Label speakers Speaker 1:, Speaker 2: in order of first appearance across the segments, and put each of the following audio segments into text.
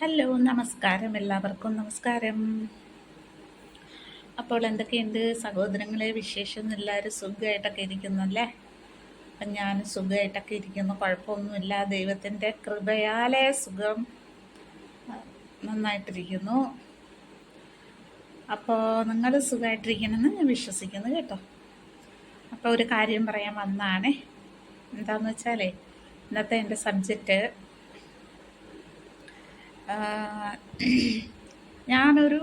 Speaker 1: Hello, നമസ്കാരം. എല്ലാവർക്കും നമസ്കാരം. അപ്പോൾ എന്തൊക്കെയുണ്ട് സഹോദരങ്ങളെ വിശേഷം? എല്ലാവരും സുഖമായിട്ടൊക്കെ ഇരിക്കുന്നല്ലേ? അപ്പം ഞാൻ സുഖമായിട്ടൊക്കെ ഇരിക്കുന്നു, കുഴപ്പമൊന്നുമില്ല. ദൈവത്തിൻ്റെ കൃപയാലെ സുഖം, നന്നായിട്ടിരിക്കുന്നു. അപ്പോൾ നിങ്ങൾ സുഖമായിട്ടിരിക്കണമെന്ന് ഞാൻ വിശ്വസിക്കുന്നു കേട്ടോ. അപ്പോൾ ഒരു കാര്യം പറയാൻ വന്നതാണേ. എന്താണെന്ന് വെച്ചാലേ, ഇന്നത്തെ എൻ്റെ സബ്ജക്റ്റ്, ഞാനൊരു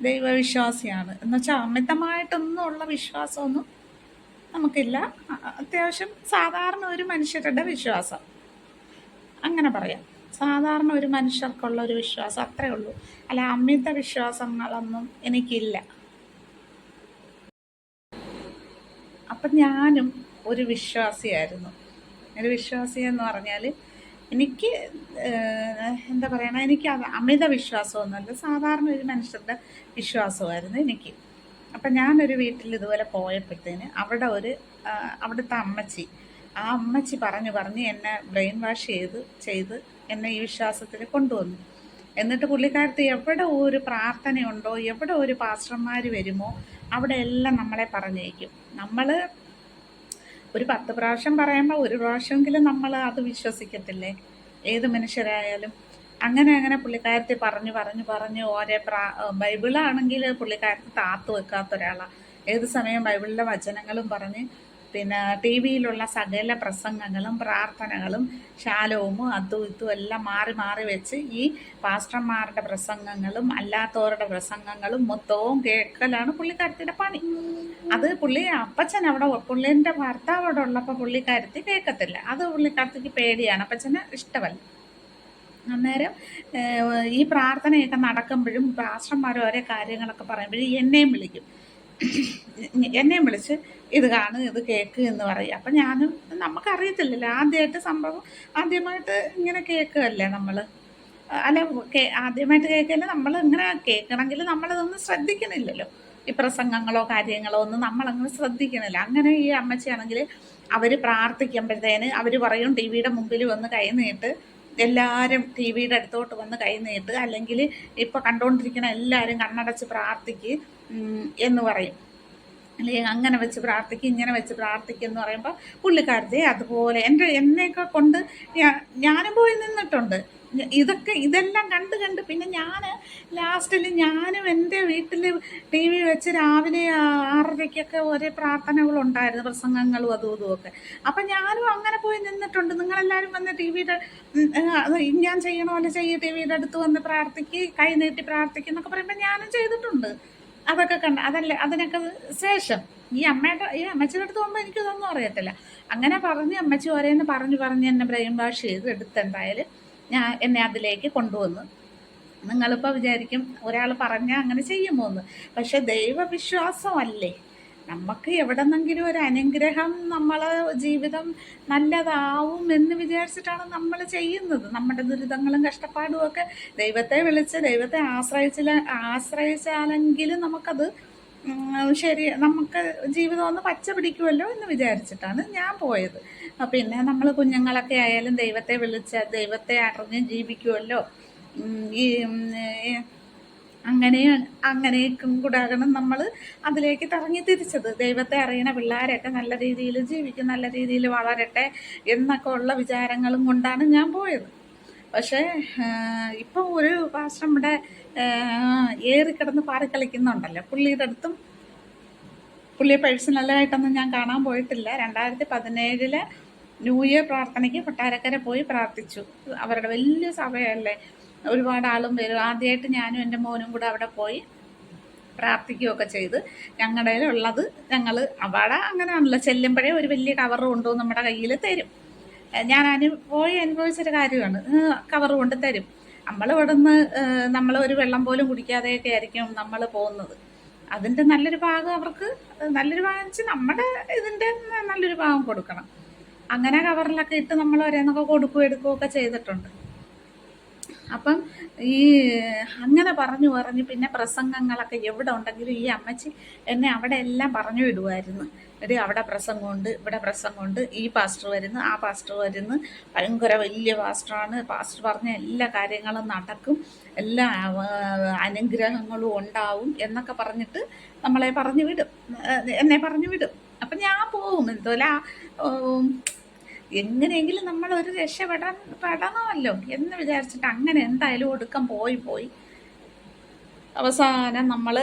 Speaker 1: ദൈവവിശ്വാസിയാണ്. എന്നുവെച്ചാൽ അമിതമായിട്ടൊന്നും ഉള്ള വിശ്വാസമൊന്നും നമുക്കില്ല. അത്യാവശ്യം സാധാരണ ഒരു മനുഷ്യരുടെ വിശ്വാസം, അങ്ങനെ പറയാം. സാധാരണ ഒരു മനുഷ്യർക്കുള്ള ഒരു വിശ്വാസം, അത്രേ ഉള്ളൂ. അല്ല, അമിത വിശ്വാസങ്ങളൊന്നും എനിക്കില്ല. അപ്പം ഞാനും ഒരു വിശ്വാസിയായിരുന്നു. ഒരു വിശ്വാസി എന്ന് പറഞ്ഞാൽ എനിക്ക് എന്താ പറയണ, എനിക്ക് അമിത വിശ്വാസമൊന്നുമല്ല, സാധാരണ ഒരു മനുഷ്യരുടെ വിശ്വാസമായിരുന്നു എനിക്ക്. അപ്പം ഞാനൊരു വീട്ടിൽ ഇതുപോലെ പോയപ്പോഴത്തേന് അവിടുത്തെ അമ്മച്ചി, ആ അമ്മച്ചി പറഞ്ഞ് എന്നെ ബ്രെയിൻ വാഷ് ചെയ്ത് എന്നെ ഈ വിശ്വാസത്തിൽ കൊണ്ടുവന്നു. എന്നിട്ട് പുള്ളിക്കാരത്ത് എവിടെ ഒരു പ്രാർത്ഥനയുണ്ടോ, എവിടെ ഒരു പാസ്റ്റർമാർ വരുമോ, അവിടെ എല്ലാം നമ്മളെ പറഞ്ഞേക്കും. നമ്മൾ ഒരു 10 പ്രാവശ്യം പറയുമ്പോൾ ഒരു പ്രാവശ്യമെങ്കിലും നമ്മൾ അത് വിശ്വസിക്കത്തില്ലേ, ഏത് മനുഷ്യരായാലും. അങ്ങനെ പുള്ളിക്കാരത്തി പറഞ്ഞ് ഓരോ ബൈബിളാണെങ്കിൽ പുള്ളിക്കാരത്തി താത്തു വെക്കാത്ത ഒരാളാണ്. ഏത് സമയം ബൈബിളിലെ വചനങ്ങളും പറഞ്ഞ്, പിന്നെ ടി വിയിലുള്ള സകല പ്രസംഗങ്ങളും പ്രാർത്ഥനകളും ശാലവും അതും ഇതും എല്ലാം മാറി വെച്ച് ഈ പാസ്റ്റർമാരുടെ പ്രസംഗങ്ങളും അല്ലാത്തവരുടെ പ്രസംഗങ്ങളും മൊത്തവും കേൾക്കലാണ് പുള്ളിക്കാരത്തിയുടെ പണി. അത് അപ്പച്ചൻ പുള്ളിൻ്റെ ഭർത്താവ് അവിടെ ഉള്ളപ്പോൾ പുള്ളിക്കാരത്തി കേൾക്കത്തില്ല. അത് പുള്ളിക്കാരത്തിക്ക് പേടിയാണ്, അപ്പച്ചന് ഇഷ്ടമല്ല. അന്നേരം ഈ പ്രാർത്ഥനയൊക്കെ നടക്കുമ്പോഴും പാസ്റ്റർമാർ ഓരോ കാര്യങ്ങളൊക്കെ പറയുമ്പോഴും എന്നെയും വിളിച്ച് ഇത് കാണുക, ഇത് കേൾക്ക് എന്ന് പറയും. അപ്പം ഞാനും, നമുക്കറിയത്തില്ലല്ലോ, ആദ്യമായിട്ട് ഇങ്ങനെ കേൾക്കുകയല്ലേ നമ്മൾ. അല്ല, ആദ്യമായിട്ട് കേൾക്കല്ലേ, നമ്മൾ ഇങ്ങനെ കേൾക്കണമെങ്കിൽ നമ്മളിതൊന്നും ശ്രദ്ധിക്കണില്ലല്ലോ. ഈ പ്രസംഗങ്ങളോ കാര്യങ്ങളോ ഒന്നും നമ്മളങ്ങനെ ശ്രദ്ധിക്കണില്ല. അങ്ങനെ ഈ അമ്മച്ചിയാണെങ്കിൽ അവർ പ്രാർത്ഥിക്കുമ്പോഴത്തേന് അവർ പറയും, ടി വിയുടെ മുമ്പിൽ വന്ന് കൈ നീട്ട്, എല്ലാവരും ടി വിയുടെ അടുത്തോട്ട് വന്ന് കൈ നീട്ട്, അല്ലെങ്കിൽ ഇപ്പോൾ കണ്ടുകൊണ്ടിരിക്കുന്ന എല്ലാവരും കണ്ണടച്ച് പ്രാർത്ഥിക്ക് എന്ന് പറയും. അല്ലെങ്കിൽ അങ്ങനെ വെച്ച് പ്രാർത്ഥിക്കും, ഇങ്ങനെ വെച്ച് പ്രാർത്ഥിക്കും എന്ന് പറയുമ്പോൾ പുള്ളിക്കാരത്തെ അതുപോലെ എന്നെയൊക്കെ കൊണ്ട് ഞാനും പോയി നിന്നിട്ടുണ്ട്. ഇതെല്ലാം കണ്ട് പിന്നെ ഞാൻ ലാസ്റ്റിൽ ഞാനും എൻ്റെ വീട്ടിൽ ടി വി വെച്ച് രാവിലെ 6:30-ക്കൊക്കെ ഒരേ പ്രാർത്ഥനകളുണ്ടായിരുന്നു, പ്രസംഗങ്ങളും അതും ഒക്കെ. അപ്പം ഞാനും അങ്ങനെ പോയി നിന്നിട്ടുണ്ട്. നിങ്ങളെല്ലാവരും വന്ന് ടി വിയുടെ ഞാൻ ചെയ്യണ പോലെ ടി വിയുടെ അടുത്ത് വന്ന് പ്രാർത്ഥിക്ക്, കൈ നീട്ടി പ്രാർത്ഥിക്കും എന്നൊക്കെ പറയുമ്പോൾ ഞാനും ചെയ്തിട്ടുണ്ട്. അതൊക്കെ അതിനൊക്കെ ശേഷം ഈ അമ്മച്ചിയുടെ അടുത്ത് പോകുമ്പോൾ എനിക്കിതൊന്നും അറിയത്തില്ല. അങ്ങനെ അമ്മച്ചി ഓരോന്ന് പറഞ്ഞ് എന്നെ ബ്രെയിൻ വാഷ് ചെയ്ത് എടുത്തെന്തായാലും എന്നെ അതിലേക്ക് കൊണ്ടുവന്നു. നിങ്ങളിപ്പോൾ വിചാരിക്കും ഒരാൾ പറഞ്ഞാൽ അങ്ങനെ ചെയ്യുമോ എന്ന്. പക്ഷെ ദൈവവിശ്വാസമല്ലേ, നമുക്ക് എവിടെന്നെങ്കിലും ഒരു അനുഗ്രഹം, നമ്മളെ ജീവിതം നല്ലതാവും എന്ന് വിചാരിച്ചിട്ടാണ് നമ്മൾ ചെയ്യുന്നത്. നമ്മുടെ ദുരിതങ്ങളും കഷ്ടപ്പാടും ഒക്കെ ദൈവത്തെ ആശ്രയിച്ചാലെങ്കിലും നമുക്കത് നമുക്ക് ജീവിതം ഒന്ന് പച്ച പിടിക്കുമല്ലോ എന്ന് വിചാരിച്ചിട്ടാണ് ഞാൻ പോയത്. പിന്നെ നമ്മൾ കുഞ്ഞുങ്ങളൊക്കെ ആയാലും ദൈവത്തെ അറിഞ്ഞ് ജീവിക്കുമല്ലോ. ഈ അങ്ങനെയൊക്കെ കൂടാകണം നമ്മൾ അതിലേക്ക് തറങ്ങി തിരിച്ചത്. ദൈവത്തെ അറിയണ പിള്ളേരൊക്കെ നല്ല രീതിയിൽ ജീവിക്കും, നല്ല രീതിയിൽ വളരട്ടെ എന്നൊക്കെ ഉള്ള വിചാരങ്ങളും കൊണ്ടാണ് ഞാൻ പോയത്. പക്ഷേ ഇപ്പോൾ ഒരു പാസ്റ്റർ ഇവിടെ ഏറിക്കിടന്ന് പാറിക്കളിക്കുന്നുണ്ടല്ലോ. പുള്ളിയെ പേഴ്സണലായിട്ടൊന്നും ഞാൻ കാണാൻ പോയിട്ടില്ല. 2017 ന്യൂ ഇയർ പ്രാർത്ഥനയ്ക്ക് കൊട്ടാരക്കര പോയി പ്രാർത്ഥിച്ചു. അവരുടെ വലിയ സഭയല്ലേ, ഒരുപാട് ആളും വരും. ആദ്യമായിട്ട് ഞാനും എൻ്റെ മോനും കൂടെ അവിടെ പോയി പ്രാർത്ഥിക്കുകയൊക്കെ ചെയ്ത് ഞങ്ങളുടെ ഉള്ളത് ഞങ്ങൾ അവിടെ അങ്ങനെയാണല്ലോ, ചെല്ലുമ്പോഴേ ഒരു വലിയ കവർ കൊണ്ടുവന്ന് നമ്മുടെ കയ്യിൽ തരും. ഞാൻ അനുഭവിച്ചൊരു കാര്യമാണ്. കവർ കൊണ്ട് തരും. നമ്മൾ ഒരു വെള്ളം പോലും കുടിക്കാതെയൊക്കെ ആയിരിക്കും നമ്മൾ പോകുന്നത്. അതിൻ്റെ നല്ലൊരു ഭാഗം അവർക്ക്, നല്ലൊരു ഭാഗം വെച്ചാൽ നമ്മുടെ ഇതിൻ്റെ നല്ലൊരു ഭാഗം കൊടുക്കണം. അങ്ങനെ കവറിലൊക്കെ ഇട്ട് നമ്മൾ ഓരോന്നൊക്കെ എടുക്കുകയൊക്കെ ചെയ്തിട്ടുണ്ട്. അപ്പം ഈ അങ്ങനെ പറഞ്ഞു പറഞ്ഞ് പിന്നെ പ്രസംഗങ്ങളൊക്കെ എവിടെ ഉണ്ടെങ്കിലും ഈ അമ്മച്ചി എന്നെ അവിടെ എല്ലാം പറഞ്ഞു വിടുമായിരുന്നു. എടി അവിടെ പ്രസംഗമുണ്ട്, ഇവിടെ പ്രസംഗമുണ്ട്, ഈ പാസ്റ്റർ വരുന്നു, ആ പാസ്റ്റർ വരുന്നു, ഭയങ്കര വലിയ പാസ്റ്ററാണ്, പാസ്റ്റർ പറഞ്ഞ എല്ലാ കാര്യങ്ങളും നടക്കും, എല്ലാ അനുഗ്രഹങ്ങളും ഉണ്ടാവും എന്നൊക്കെ പറഞ്ഞിട്ട് നമ്മളെ പറഞ്ഞു വിടും, എന്നെ പറഞ്ഞു വിടും. അപ്പം ഞാൻ പോവും. എന്തോല എങ്ങനെയെങ്കിലും നമ്മളൊരു പെടണമല്ലോ എന്ന് വിചാരിച്ചിട്ട് അങ്ങനെ എന്തായാലും ഒടുക്കം പോയി അവസാനം നമ്മൾ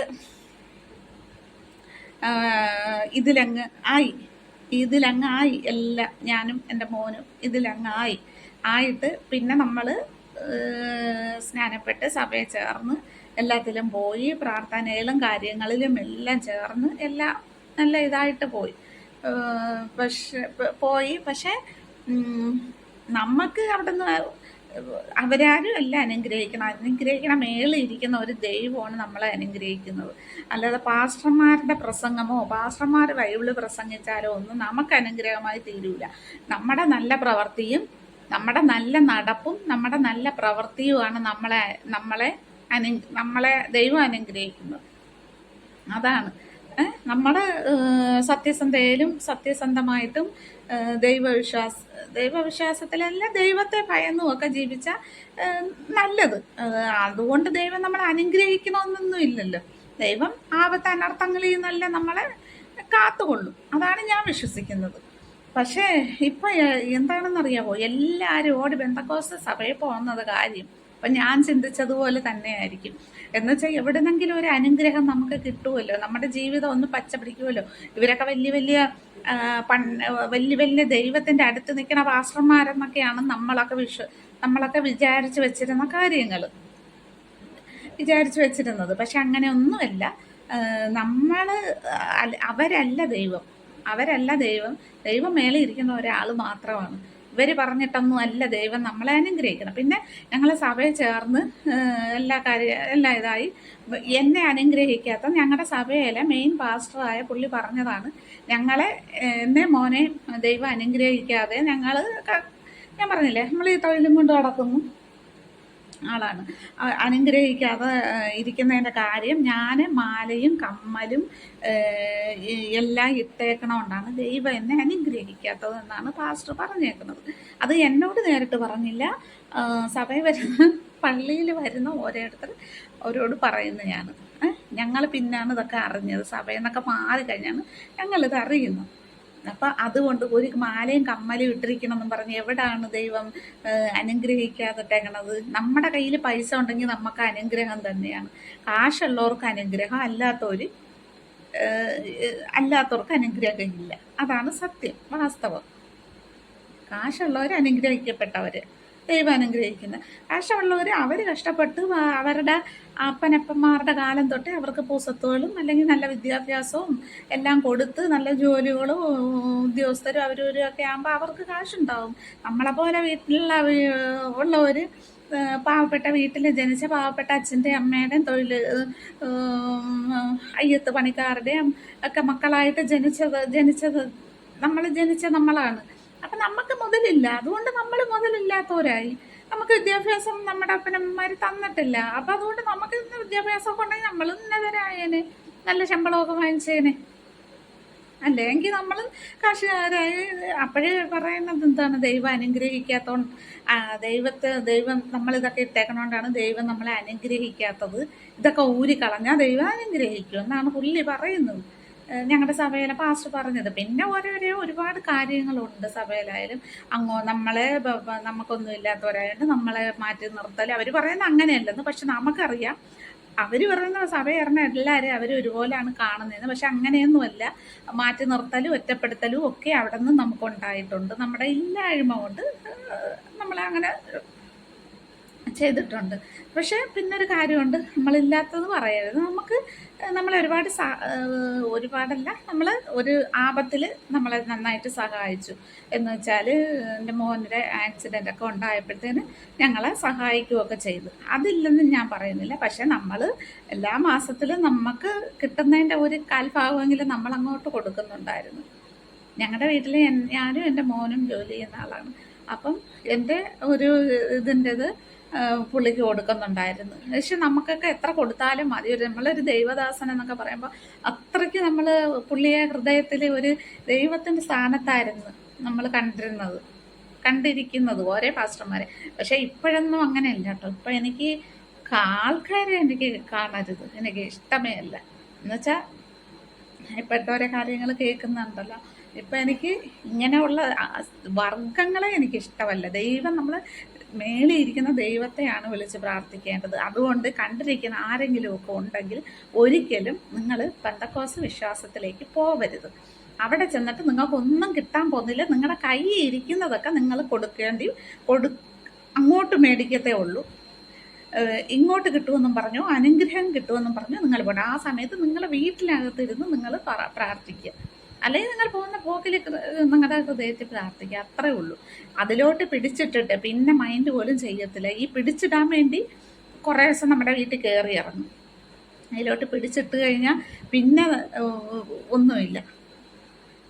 Speaker 1: ഇതിലങ്ങ് ആയി എല്ലാം. ഞാനും എൻ്റെ മോനും ആയിട്ട് പിന്നെ നമ്മൾ സ്നാനപ്പെട്ട് സഭയിൽ ചേർന്ന് എല്ലാത്തിലും പോയി, പ്രാർത്ഥനയിലും കാര്യങ്ങളിലും എല്ലാം ചേർന്ന് എല്ലാം നല്ല ഇതായിട്ട് പോയി. പക്ഷേ നമുക്ക് അവിടെ നിന്ന് അവരാരും അല്ല അനുഗ്രഹിക്കണം മേളിൽ ഇരിക്കുന്ന ഒരു ദൈവമാണ് നമ്മളെ അനുഗ്രഹിക്കുന്നത്. അല്ലാതെ പാസ്റ്റർമാരുടെ പ്രസംഗമോ പാസ്റ്റർമാർ ബൈബിള് പ്രസംഗിച്ചാലോ ഒന്നും നമുക്ക് അനുഗ്രഹമായി തീരൂല. നമ്മുടെ നല്ല പ്രവൃത്തിയും നമ്മുടെ നല്ല നടപ്പും നമ്മുടെ നല്ല പ്രവൃത്തിയുമാണ് നമ്മളെ ദൈവം അനുഗ്രഹിക്കുന്നത്. അതാണ് നമ്മുടെ സത്യസന്ധമായിട്ടും ദൈവവിശ്വാസത്തിലല്ല ദൈവത്തെ ഭയന്നും ഒക്കെ ജീവിച്ച നല്ലത്. അതുകൊണ്ട് ദൈവം നമ്മളെ അനുഗ്രഹിക്കണമെന്നൊന്നും ഇല്ലല്ലോ. ദൈവം ആപത്ത് അനർത്ഥങ്ങളിൽ നിന്നല്ല നമ്മളെ കാത്തുകൊള്ളും. അതാണ് ഞാൻ വിശ്വസിക്കുന്നത്. പക്ഷേ ഇപ്പം എന്താണെന്നറിയാമോ, എല്ലാവരും ഓടി ബെന്തക്കോസ്ത് സഭയിൽ പോകുന്നത് കാര്യം അപ്പം ഞാൻ ചിന്തിച്ചതുപോലെ തന്നെയായിരിക്കും. എന്നുവെച്ചാൽ എവിടെന്നെങ്കിലും ഒരു അനുഗ്രഹം നമുക്ക് കിട്ടുമല്ലോ, നമ്മുടെ ജീവിതം ഒന്ന് പച്ച പിടിക്കുമല്ലോ. ഇവരൊക്കെ വലിയ വലിയ ദൈവത്തിൻ്റെ അടുത്ത് നിൽക്കുന്ന പാസ്റ്റർമാരെന്നൊക്കെയാണ് നമ്മളൊക്കെ വിചാരിച്ച് വെച്ചിരുന്നത്. പക്ഷെ അങ്ങനെയൊന്നുമല്ല. അവരല്ല ദൈവം മേലെ ഇരിക്കുന്ന ഒരാൾ മാത്രമാണ്. ഇവർ പറഞ്ഞിട്ടൊന്നും അല്ല ദൈവം നമ്മളെ അനുഗ്രഹിക്കണം. പിന്നെ ഞങ്ങൾ സഭയിൽ ചേർന്ന് എല്ലാ ഇതായി എന്നെ അനുഗ്രഹിക്കാത്ത ഞങ്ങളുടെ സഭയിലെ മെയിൻ പാസ്റ്ററായ പുള്ളി പറഞ്ഞതാണ്, എന്നെ മോനെ ദൈവം അനുഗ്രഹിക്കാതെ ഞാൻ പറഞ്ഞില്ലേ, നമ്മൾ ഈ തൊഴിലും കൊണ്ട് നടക്കുന്നു ആളാണ്. അനുഗ്രഹിക്കാതെ ഇരിക്കുന്നതിൻ്റെ കാര്യം ഞാൻ മാലയും കമ്മലും എല്ലാം ഇട്ടേക്കണോണ്ടാണ് ദൈവം എന്നെ അനുഗ്രഹിക്കാത്തത് എന്നാണ് പാസ്റ്റർ പറഞ്ഞേക്കുന്നത്. അത് എന്നോട് നേരിട്ട് പറഞ്ഞില്ല, സഭയിൽ പള്ളിയിൽ വരുന്ന ഓരോരുത്തരോട് പറയുന്നു ഞാൻ. ഞങ്ങൾ പിന്നാണ് ഇതൊക്കെ അറിഞ്ഞത്, സഭയിൽ നിന്നൊക്കെ മാറിക്കഴിഞ്ഞാണ് ഞങ്ങളിത് അറിയുന്നത്. അപ്പം അതുകൊണ്ട് ഒരു മാലയും കമ്മലും ഇട്ടിരിക്കണമെന്നും പറഞ്ഞ് എവിടാണ് ദൈവം അനുഗ്രഹിക്കാതിട്ടേക്കണത്? നമ്മുടെ കയ്യിൽ പൈസ ഉണ്ടെങ്കിൽ നമുക്ക് അനുഗ്രഹം തന്നെയാണ്. കാശുള്ളവർക്ക് അനുഗ്രഹം, അല്ലാത്തവർക്ക് അനുഗ്രഹം ഇല്ല. അതാണ് സത്യം, വാസ്തവം. കാശുള്ളവർ അനുഗ്രഹിക്കപ്പെട്ടവർ, ദൈവം അനുഗ്രഹിക്കുന്നത്. കാശുള്ളവർ അവർ കഷ്ടപ്പെട്ട് അവരുടെ അപ്പനപ്പന്മാരുടെ കാലം തൊട്ടേ അവർക്ക് പൂസത്തുകളും അല്ലെങ്കിൽ നല്ല വിദ്യാഭ്യാസവും എല്ലാം കൊടുത്ത് നല്ല ജോലികളും ഉദ്യോഗസ്ഥരും അവരും ഒക്കെ ആകുമ്പോൾ അവർക്ക് കാശുണ്ടാവും. നമ്മളെപ്പോലെ ഉള്ളവർ പാവപ്പെട്ട വീട്ടിൽ ജനിച്ച പാവപ്പെട്ട അച്ഛൻ്റെയും അമ്മയുടെയും അയ്യത്ത് പണിക്കാരുടെയും ഒക്കെ മക്കളായിട്ട് ജനിച്ച നമ്മളാണ്. അപ്പം നമുക്ക് മുതലില്ല, അതുകൊണ്ട് നമ്മൾ മുതലില്ലാത്തവരായി. നമുക്ക് വിദ്യാഭ്യാസം നമ്മുടെ അപ്പനമ്മമാർ തന്നിട്ടില്ല. അപ്പം അതുകൊണ്ട് നമുക്ക് വിദ്യാഭ്യാസമൊക്കെ ഉണ്ടെങ്കിൽ നമ്മൾ ഉന്നതരായേനെ, നല്ല ശമ്പളമൊക്കെ വാങ്ങിച്ചേനെ. അല്ലെങ്കിൽ നമ്മൾ കാശുകാരായി. അപ്പോഴേ പറയുന്നത് എന്താണ്, ദൈവം അനുഗ്രഹിക്കാത്തതുകൊണ്ട് ദൈവം നമ്മളിതൊക്കെ ഇട്ടേക്കണോണ്ടാണ് ദൈവം നമ്മളെ അനുഗ്രഹിക്കാത്തത്. ഇതൊക്കെ ഊരിക്കളഞ്ഞാൽ ദൈവം അനുഗ്രഹിക്കും എന്നാണ് പുള്ളി പറയുന്നത്, ഞങ്ങളുടെ സഭയിലെ പാസ്റ്റർ പറഞ്ഞത്. പിന്നെ ഒരുപാട് കാര്യങ്ങളുണ്ട് സഭയിലായാലും. നമുക്കൊന്നും ഇല്ലാത്തവരായിട്ട് നമ്മളെ മാറ്റി നിർത്തൽ. അവർ പറയുന്നത് അങ്ങനെയല്ലെന്ന്, പക്ഷെ നമുക്കറിയാം. അവർ പറയുന്ന സഭയറിഞ്ഞ എല്ലാവരും അവർ ഒരുപോലെയാണ് കാണുന്നതെന്ന്. പക്ഷെ അങ്ങനെയൊന്നുമല്ല. മാറ്റി നിർത്തലും ഒറ്റപ്പെടുത്തലും ഒക്കെ അവിടെ നിന്ന് നമുക്കുണ്ടായിട്ടുണ്ട്. നമ്മുടെ ഇല്ലായ്മ കൊണ്ട് നമ്മളെ അങ്ങനെ ചെയ്തിട്ടുണ്ട്. പക്ഷേ പിന്നൊരു കാര്യമുണ്ട്, നമ്മളില്ലാത്തത് പറയരുത്. നമ്മളെ ഒരുപാടല്ല, നമ്മൾ ഒരു ആപത്തിൽ നമ്മളെ നന്നായിട്ട് സഹായിച്ചു. എന്ന് വെച്ചാൽ എൻ്റെ മോൻ്റെ ആക്സിഡൻ്റൊക്കെ ഉണ്ടായപ്പോഴത്തേന് ഞങ്ങളെ സഹായിക്കുകയൊക്കെ ചെയ്തു. അതില്ലെന്ന് ഞാൻ പറയുന്നില്ല. പക്ഷേ നമ്മൾ എല്ലാ മാസത്തിലും നമുക്ക് കിട്ടുന്നതിൻ്റെ ഒരു കാൽഭാഗമെങ്കിലും നമ്മളങ്ങോട്ട് കൊടുക്കുന്നുണ്ടായിരുന്നു. ഞങ്ങളുടെ വീട്ടിൽ ഞാനും എൻ്റെ മോനും ജോലി ചെയ്യുന്ന ആളാണ്. അപ്പം എൻ്റെ ഒരു ഇതിൻ്റെത് പുള്ളിക്ക് കൊടുക്കുന്നുണ്ടായിരുന്നു. പക്ഷെ നമുക്കൊക്കെ എത്ര കൊടുത്താലും മതി. നമ്മളൊരു ദൈവദാസൻ എന്നൊക്കെ പറയുമ്പോൾ അത്രയ്ക്ക് നമ്മൾ പുള്ളിയെ ഹൃദയത്തിൽ ഒരു ദൈവത്തിൻ്റെ സ്ഥാനത്തായിരുന്നു നമ്മൾ കണ്ടിരിക്കുന്നത് ഓരോ പാസ്റ്റർമാരെ. പക്ഷെ ഇപ്പോഴൊന്നും അങ്ങനെയല്ല കേട്ടോ. ഇപ്പം എനിക്ക് ആൾക്കാരെ എനിക്ക് കാണരുത്, എനിക്ക് ഇഷ്ടമേ അല്ല. എന്നുവെച്ചാൽ ഇപ്പോഴത്തെ ഓരോ കാര്യങ്ങൾ കേൾക്കുന്നുണ്ടല്ലോ. ഇപ്പം എനിക്ക് ഇങ്ങനെയുള്ള വർഗങ്ങളെ എനിക്കിഷ്ടമല്ല. ദൈവം നമ്മൾ മേളിൽ ഇരിക്കുന്ന ദൈവത്തെയാണ് വിളിച്ച് പ്രാർത്ഥിക്കേണ്ടത്. അതുകൊണ്ട് കണ്ടിരിക്കുന്ന ആരെങ്കിലുമൊക്കെ ഉണ്ടെങ്കിൽ ഒരിക്കലും നിങ്ങൾ പെന്തക്കോസ്ത് വിശ്വാസത്തിലേക്ക് പോവരുത്. അവിടെ ചെന്നിട്ട് നിങ്ങൾക്കൊന്നും കിട്ടാൻ പോകുന്നില്ല. നിങ്ങളുടെ കയ്യിൽ ഇരിക്കുന്നതൊക്കെ നിങ്ങൾ അങ്ങോട്ട് മേടിക്കത്തേ ഉള്ളൂ. ഇങ്ങോട്ട് കിട്ടുമെന്നും പറഞ്ഞു, അനുഗ്രഹം കിട്ടുമെന്നും പറഞ്ഞു നിങ്ങൾ പോകണം. ആ സമയത്ത് നിങ്ങൾ വീട്ടിനകത്തിരുന്ന് നിങ്ങൾ പ്രാർത്ഥിക്കുക. അല്ലെങ്കിൽ നിങ്ങൾ പോകുന്ന പോക്കിൽ നിങ്ങളുടെ ഹൃദയത്തിൽ പ്രാർത്ഥിക്കുക. അത്രേ ഉള്ളൂ. അതിലോട്ട് പിടിച്ചിട്ടിട്ട് പിന്നെ മൈൻഡ് പോലും ചെയ്യത്തില്ല. ഈ പിടിച്ചിടാൻ വേണ്ടി കുറേ ദിവസം നമ്മുടെ വീട്ടിൽ കയറി ഇറങ്ങും. അതിലോട്ട് പിടിച്ചിട്ട് കഴിഞ്ഞാൽ പിന്നെ ഒന്നുമില്ല.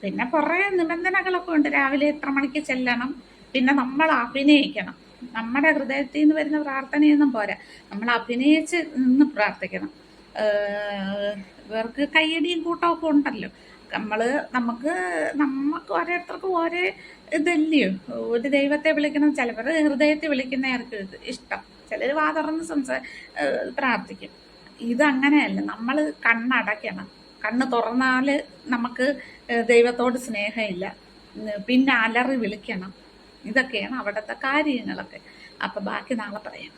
Speaker 1: പിന്നെ കുറേ നിബന്ധനകളൊക്കെ ഉണ്ട്. രാവിലെ എത്ര മണിക്ക് ചെല്ലണം, പിന്നെ നമ്മൾ അഭിനയിക്കണം. നമ്മുടെ ഹൃദയത്തിൽ നിന്ന് വരുന്ന പ്രാർത്ഥനയൊന്നും പോരാ, നമ്മൾ അഭിനയിച്ച് നിന്ന് പ്രാർത്ഥിക്കണം. ഇവർക്ക് കയ്യടിയും കൂട്ടമൊക്കെ ഉണ്ടല്ലോ. നമുക്ക് ഓരോരുത്തർക്കും ഓരോ ഇതല്ലയോ. ഒരു ദൈവത്തെ വിളിക്കണം, ചിലവർ ഹൃദയത്തിൽ വിളിക്കുന്നതായിരിക്കും ഇഷ്ടം, ചിലർ വാ തുറന്ന് പ്രാർത്ഥിക്കും. ഇതങ്ങനെയല്ല. നമ്മൾ കണ്ണടയ്ക്കണം. കണ്ണ് തുറന്നാൽ നമുക്ക് ദൈവത്തോട് സ്നേഹമില്ല. പിന്നെ അലറി വിളിക്കണം. ഇതൊക്കെയാണ് അവിടുത്തെ കാര്യങ്ങളൊക്കെ. അപ്പം ബാക്കി നാളെ പറയാം.